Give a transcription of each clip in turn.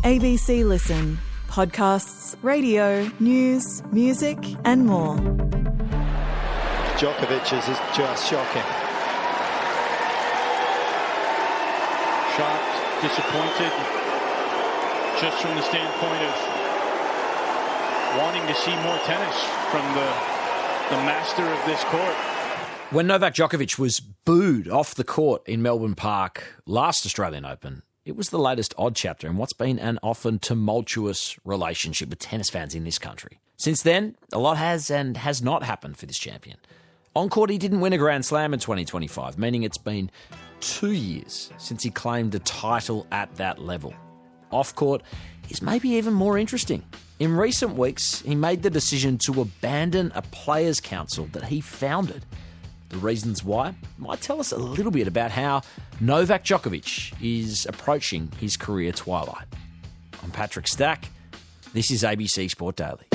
ABC Listen. Podcasts, radio, news, music and more. Djokovic's is just shocking. Shocked, disappointed, just from the standpoint of wanting to see more tennis from the master of this court. When Novak Djokovic was booed off the court in Melbourne Park last Australian Open, it was the latest odd chapter in what's been an often tumultuous relationship with tennis fans in this country. Since then, a lot has and has not happened for this champion. On court, he didn't win a Grand Slam in 2025, meaning it's been 2 years since he claimed a title at that level. Off court is maybe even more interesting. In recent weeks, he made the decision to abandon a players' council that he founded. The reasons why might tell us a little bit about how Novak Djokovic is approaching his career twilight. I'm Patrick Stack. This is ABC Sport Daily.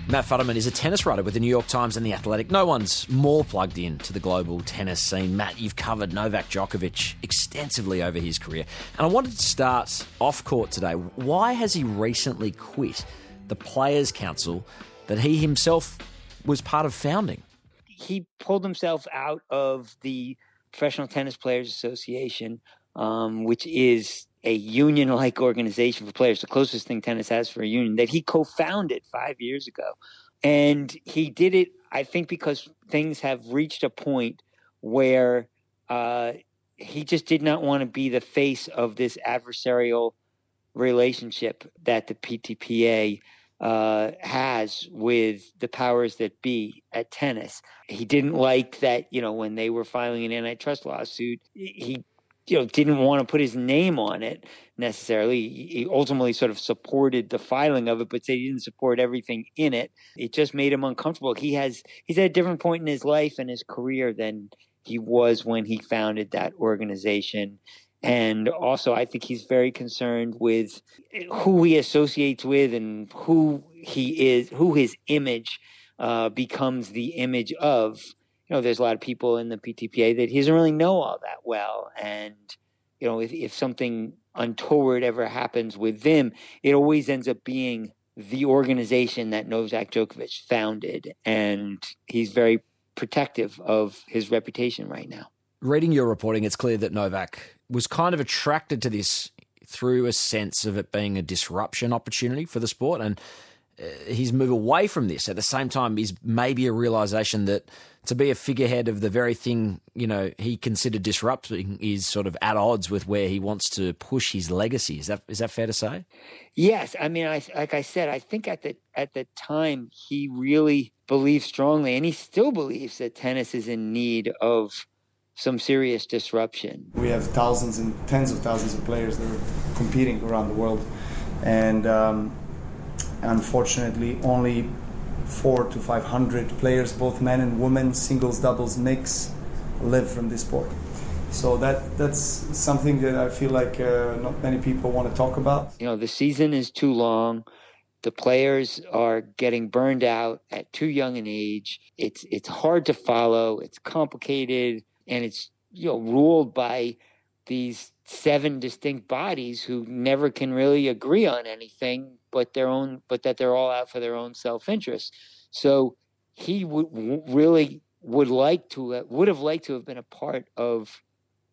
Matt Futterman is a tennis writer with the New York Times and The Athletic. No one's more plugged in to the global tennis scene. Matt, you've covered Novak Djokovic extensively over his career. And I wanted to start off court today. Why has he recently quit the Players' Council that he himself was part of founding? He pulled himself out of the Professional Tennis Players Association, which is a union-like organization for players, the closest thing tennis has for a union, that he co-founded 5 years ago. And he did it, I think, because things have reached a point where he just did not want to be the face of this adversarial relationship that the PTPA has with the powers that be at tennis. He didn't like that, when they were filing an antitrust lawsuit, he didn't want to put his name on it necessarily. He ultimately sort of supported the filing of it, but said he didn't support everything in it. It just made him uncomfortable. He's at a different point in his life and his career than he was when he founded that organization. And also, I think he's very concerned with who he associates with and who he is, who his image becomes the image of. There's a lot of people in the PTPA that he doesn't really know all that well. And, if something untoward ever happens with them, it always ends up being the organization that Novak Djokovic founded. And he's very protective of his reputation right now. Reading your reporting, it's clear that Novak was kind of attracted to this through a sense of it being a disruption opportunity for the sport. And his move away from this at the same time is maybe a realization that to be a figurehead of the very thing, he considered disrupting is sort of at odds with where he wants to push his legacy. Is that fair to say? Yes. I mean, like I said, I think at the time he really believed strongly, and he still believes that tennis is in need of some serious disruption. We have thousands and tens of thousands of players that are competing around the world. And unfortunately, only 400 to 500 players, both men and women, singles, doubles, mix, live from this sport. So that's something that I feel like not many people want to talk about. The season is too long. The players are getting burned out at too young an age. It's hard to follow. It's complicated, and it's ruled by these 7 distinct bodies who never can really agree on anything but that they're all out for their own self-interest. So he would have liked to have been a part of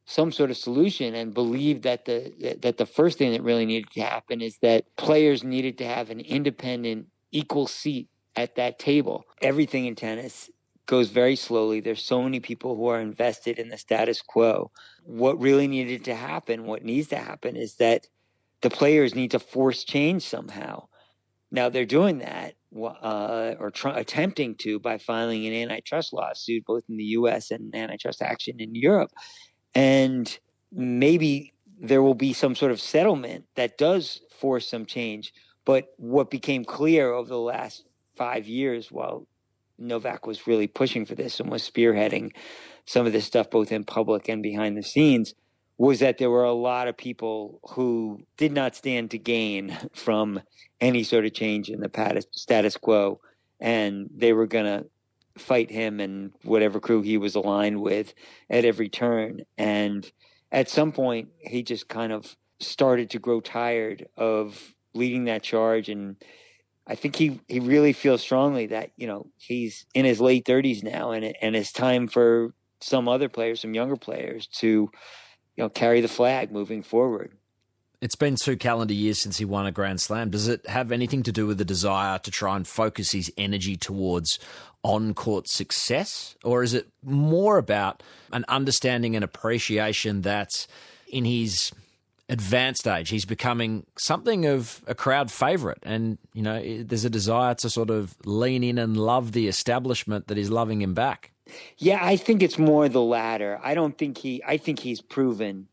some sort of solution, and believed that the first thing that really needed to happen is that players needed to have an independent, equal seat at that table. Everything in tennis goes very slowly. There's so many people who are invested in the status quo. What really needed to happen, what needs to happen, is that the players need to force change somehow. Now they're doing that, attempting to, by filing an antitrust lawsuit, both in the U.S. and antitrust action in Europe. And maybe there will be some sort of settlement that does force some change. But what became clear over the last 5 years, while Novak was really pushing for this and was spearheading some of this stuff both in public and behind the scenes, was that there were a lot of people who did not stand to gain from any sort of change in the status quo, and they were going to fight him and whatever crew he was aligned with at every turn. And at some point, he just kind of started to grow tired of leading that charge. And I think he really feels strongly that, he's in his late 30s now, and it's time for some other players, some younger players to, carry the flag moving forward. It's been 2 calendar years since he won a Grand Slam. Does it have anything to do with the desire to try and focus his energy towards on-court success? Or is it more about an understanding and appreciation that in his advanced age, he's becoming something of a crowd favourite, and, there's a desire to sort of lean in and love the establishment that is loving him back? Yeah, I think it's more the latter. I think he's proven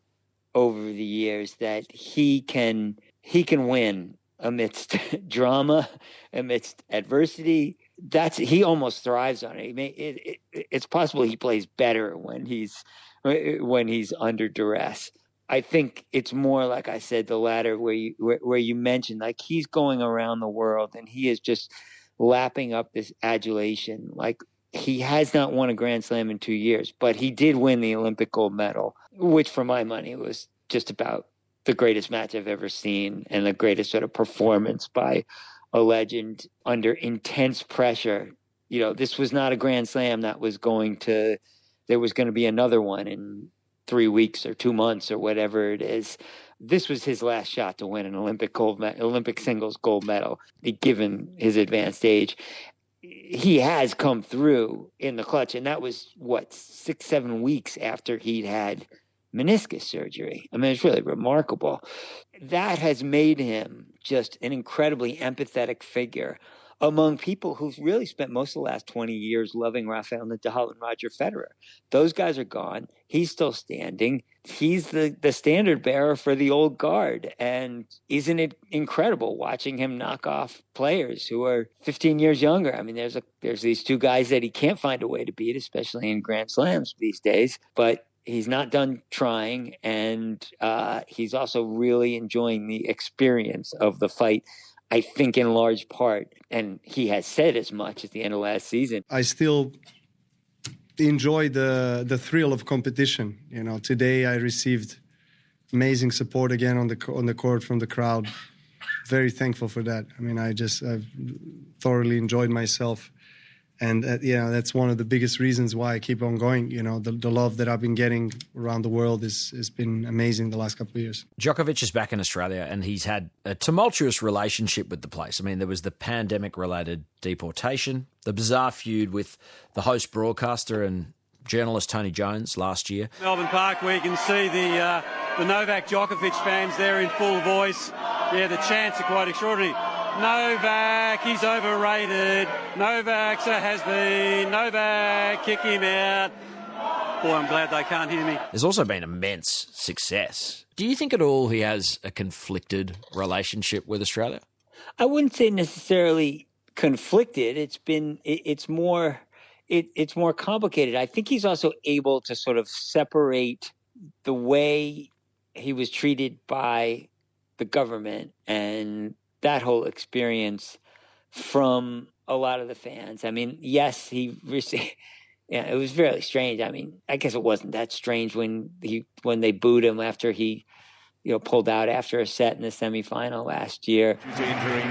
over the years that he can win amidst drama, amidst adversity. He almost thrives on it. It's possible he plays better when he's under duress. I think it's more, like I said, the latter, where you mentioned, like, he's going around the world and he is just lapping up this adulation. Like, he has not won a Grand Slam in 2 years, but he did win the Olympic gold medal, which for my money was just about the greatest match I've ever seen and the greatest sort of performance by a legend under intense pressure. This was not a Grand Slam there was going to be another one in 3 weeks or 2 months or whatever it is. This was his last shot to win an Olympic singles gold medal, given his advanced age. He has come through in the clutch, and that was 6-7 weeks after he'd had meniscus surgery. I mean, it's really remarkable. That has made him just an incredibly empathetic figure among people who've really spent most of the last 20 years loving Rafael Nadal and Roger Federer. Those guys are gone. He's still standing. He's the standard bearer for the old guard. And isn't it incredible watching him knock off players who are 15 years younger? I mean, there's these two guys that he can't find a way to beat, especially in Grand Slams these days. But he's not done trying, and he's also really enjoying the experience of the fight, I think, in large part. And he has said as much at the end of last season. I still enjoy the thrill of competition. Today I received amazing support again on the court from the crowd. Very thankful for that. I mean, I've thoroughly enjoyed myself. And, that's one of the biggest reasons why I keep on going. The love that I've been getting around the world has been amazing the last couple of years. Djokovic is back in Australia, and he's had a tumultuous relationship with the place. I mean, there was the pandemic-related deportation, the bizarre feud with the host broadcaster and journalist Tony Jones last year. Melbourne Park, where you can see the Novak Djokovic fans there in full voice. Yeah, the chants are quite extraordinary. Novak, he's overrated. Novak's a has-been. Novak, kick him out. Boy, I'm glad they can't hear me. There's also been immense success. Do you think at all he has a conflicted relationship with Australia? I wouldn't say necessarily conflicted. It's more complicated. I think he's also able to sort of separate the way he was treated by the government and that whole experience from a lot of the fans. I mean, yes, it was very strange. I mean, I guess it wasn't that strange when they booed him after he, pulled out after a set in the semifinal last year. Due to injury,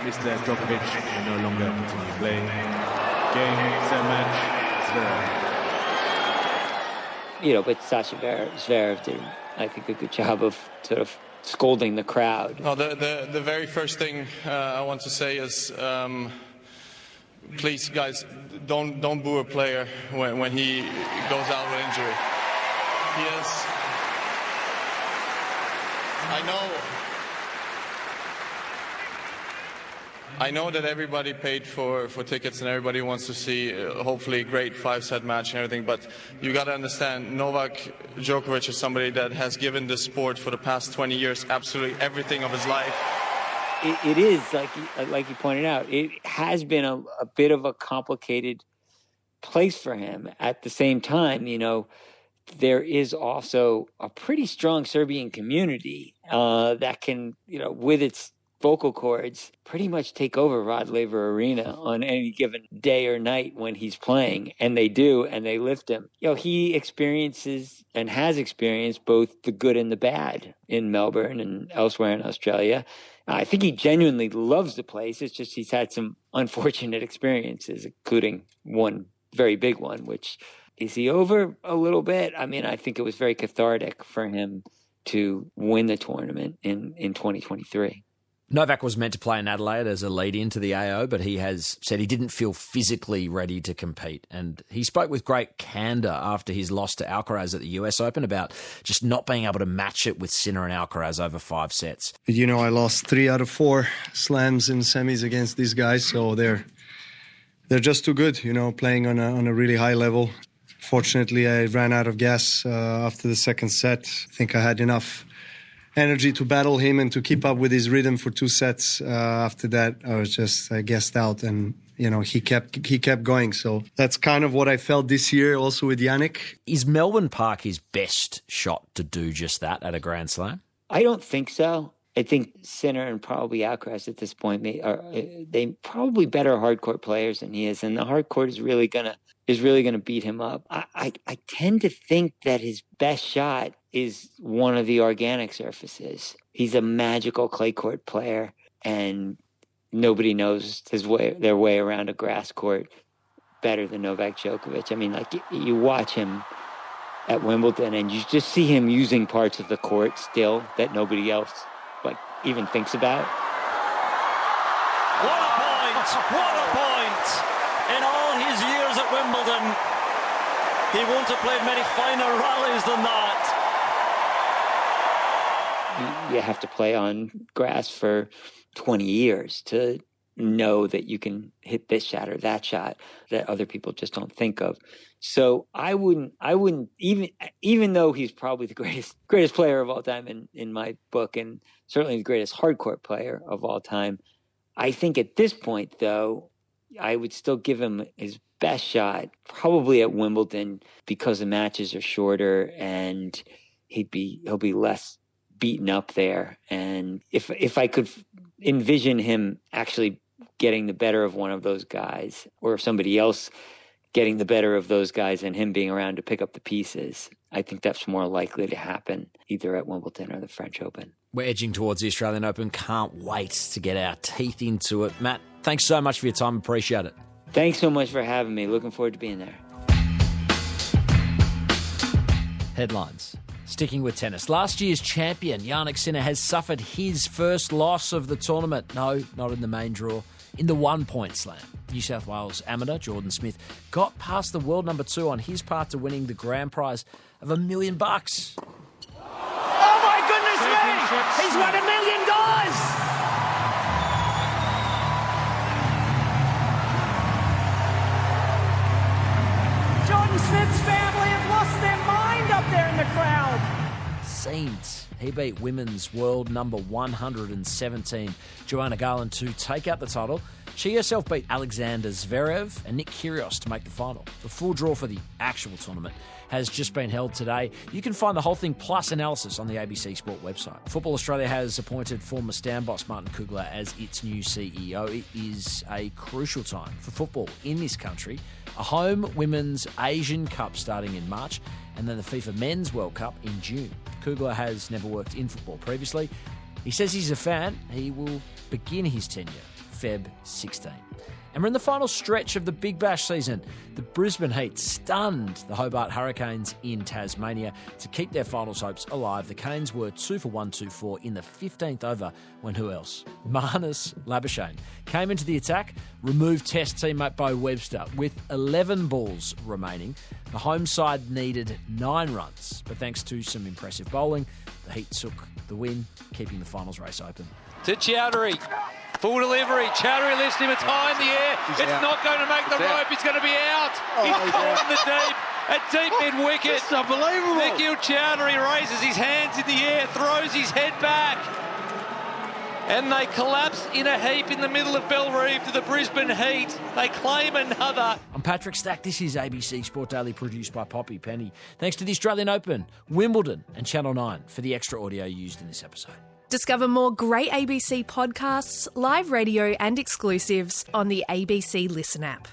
Mr. Djokovic will no longer continue playing. Game, set match, But Sasha Zverev did, I think, a good job of sort of scolding the crowd. No, the very first thing I want to say is, please, guys, don't boo a player when he goes out with injury. I know that everybody paid for tickets and everybody wants to see hopefully a great 5-set match and everything, but you got to understand, Novak Djokovic is somebody that has given the sport for the past 20 years absolutely everything of his life. It is, like you pointed out, it has been a bit of a complicated place for him. At the same time, there is also a pretty strong Serbian community that can, with its vocal cords pretty much take over Rod Laver Arena on any given day or night when he's playing. And they do, and they lift him. He experiences and has experienced both the good and the bad in Melbourne and elsewhere in Australia. I think he genuinely loves the place. It's just he's had some unfortunate experiences, including one very big one, which is he over a little bit? I mean, I think it was very cathartic for him to win the tournament in 2023. Novak was meant to play in Adelaide as a lead-in to the AO, but he has said he didn't feel physically ready to compete. And he spoke with great candour after his loss to Alcaraz at the US Open about just not being able to match it with Sinner and Alcaraz over 5 sets. I lost 3 out of 4 slams in semis against these guys, so they're just too good, playing on a really high level. Fortunately, I ran out of gas after the second set. I think I had enough energy to battle him and to keep up with his rhythm for 2 sets. After that, I gassed out, and he kept going. So that's kind of what I felt this year also with Jannik. Is Melbourne Park his best shot to do just that at a Grand Slam? I don't think so. I think Sinner and probably Alcaraz at this point they probably better hard court players than he is, and the hard court is really gonna beat him up. I tend to think that his best shot is one of the organic surfaces. He's a magical clay court player, and nobody knows their way around a grass court better than Novak Djokovic. I mean, you watch him at Wimbledon, and you just see him using parts of the court still that nobody else even thinks about. What a point! What a point! In all his years at Wimbledon, he won't have played many finer rallies than that. You have to play on grass for 20 years to know that you can hit this shot or that shot that other people just don't think of. So I wouldn't even though he's probably the greatest player of all time in my book, and certainly the greatest hardcourt player of all time, I think at this point, though, I would still give him his best shot probably at Wimbledon, because the matches are shorter and he'll be less beaten up there. And if I could envision him actually getting the better of one of those guys, or somebody else getting the better of those guys and him being around to pick up the pieces, I think that's more likely to happen either at Wimbledon or the French Open. We're edging towards the Australian Open. Can't wait to get our teeth into it. Matt, thanks so much for your time. Appreciate it. Thanks so much for having me. Looking forward to being there. Headlines. Sticking with tennis. Last year's champion, Jannik Sinner, has suffered his first loss of the tournament. No, not in the main draw. In the 1-point slam. New South Wales amateur Jordan Smith got past the world number 2 on his part to winning the grand prize of $1 million. Oh my goodness me! He's won $1 million! Jordan Smith's family have lost their mind up there in the crowd. Scenes. He beat women's world number 117, Joanna Garland, to take out the title. She herself beat Alexander Zverev and Nick Kyrgios to make the final. The full draw for the actual tournament has just been held today. You can find the whole thing plus analysis on the ABC Sport website. Football Australia has appointed former stand boss Martin Kugler as its new CEO. It is a crucial time for football in this country. A home Women's Asian Cup starting in March, and then the FIFA Men's World Cup in June. Kugler has never worked in football previously. He says he's a fan. He will begin his tenure Feb 16. And we're in the final stretch of the Big Bash season. The Brisbane Heat stunned the Hobart Hurricanes in Tasmania to keep their finals hopes alive. The Canes were 2 for 124 in the 15th over when who else? Marnus Labuschagne came into the attack, removed Test teammate Bo Webster. With 11 balls remaining, the home side needed 9 runs, but thanks to some impressive bowling, the Heat took the win, keeping the finals race open. To Chowdhury. Full delivery. Chowdhury lifts him. It's high in the air. It's not going to make the rope. He's going to be out. He's caught in the deep. A deep mid-wicket. It's unbelievable. Nikhil Chowdhury raises his hands in the air, throws his head back. And they collapse in a heap in the middle of Bellerive to the Brisbane Heat. They claim another. I'm Patrick Stack. This is ABC Sport Daily, produced by Poppy Penny. Thanks to the Australian Open, Wimbledon and Channel 9 for the extra audio used in this episode. Discover more great ABC podcasts, live radio and exclusives on the ABC Listen app.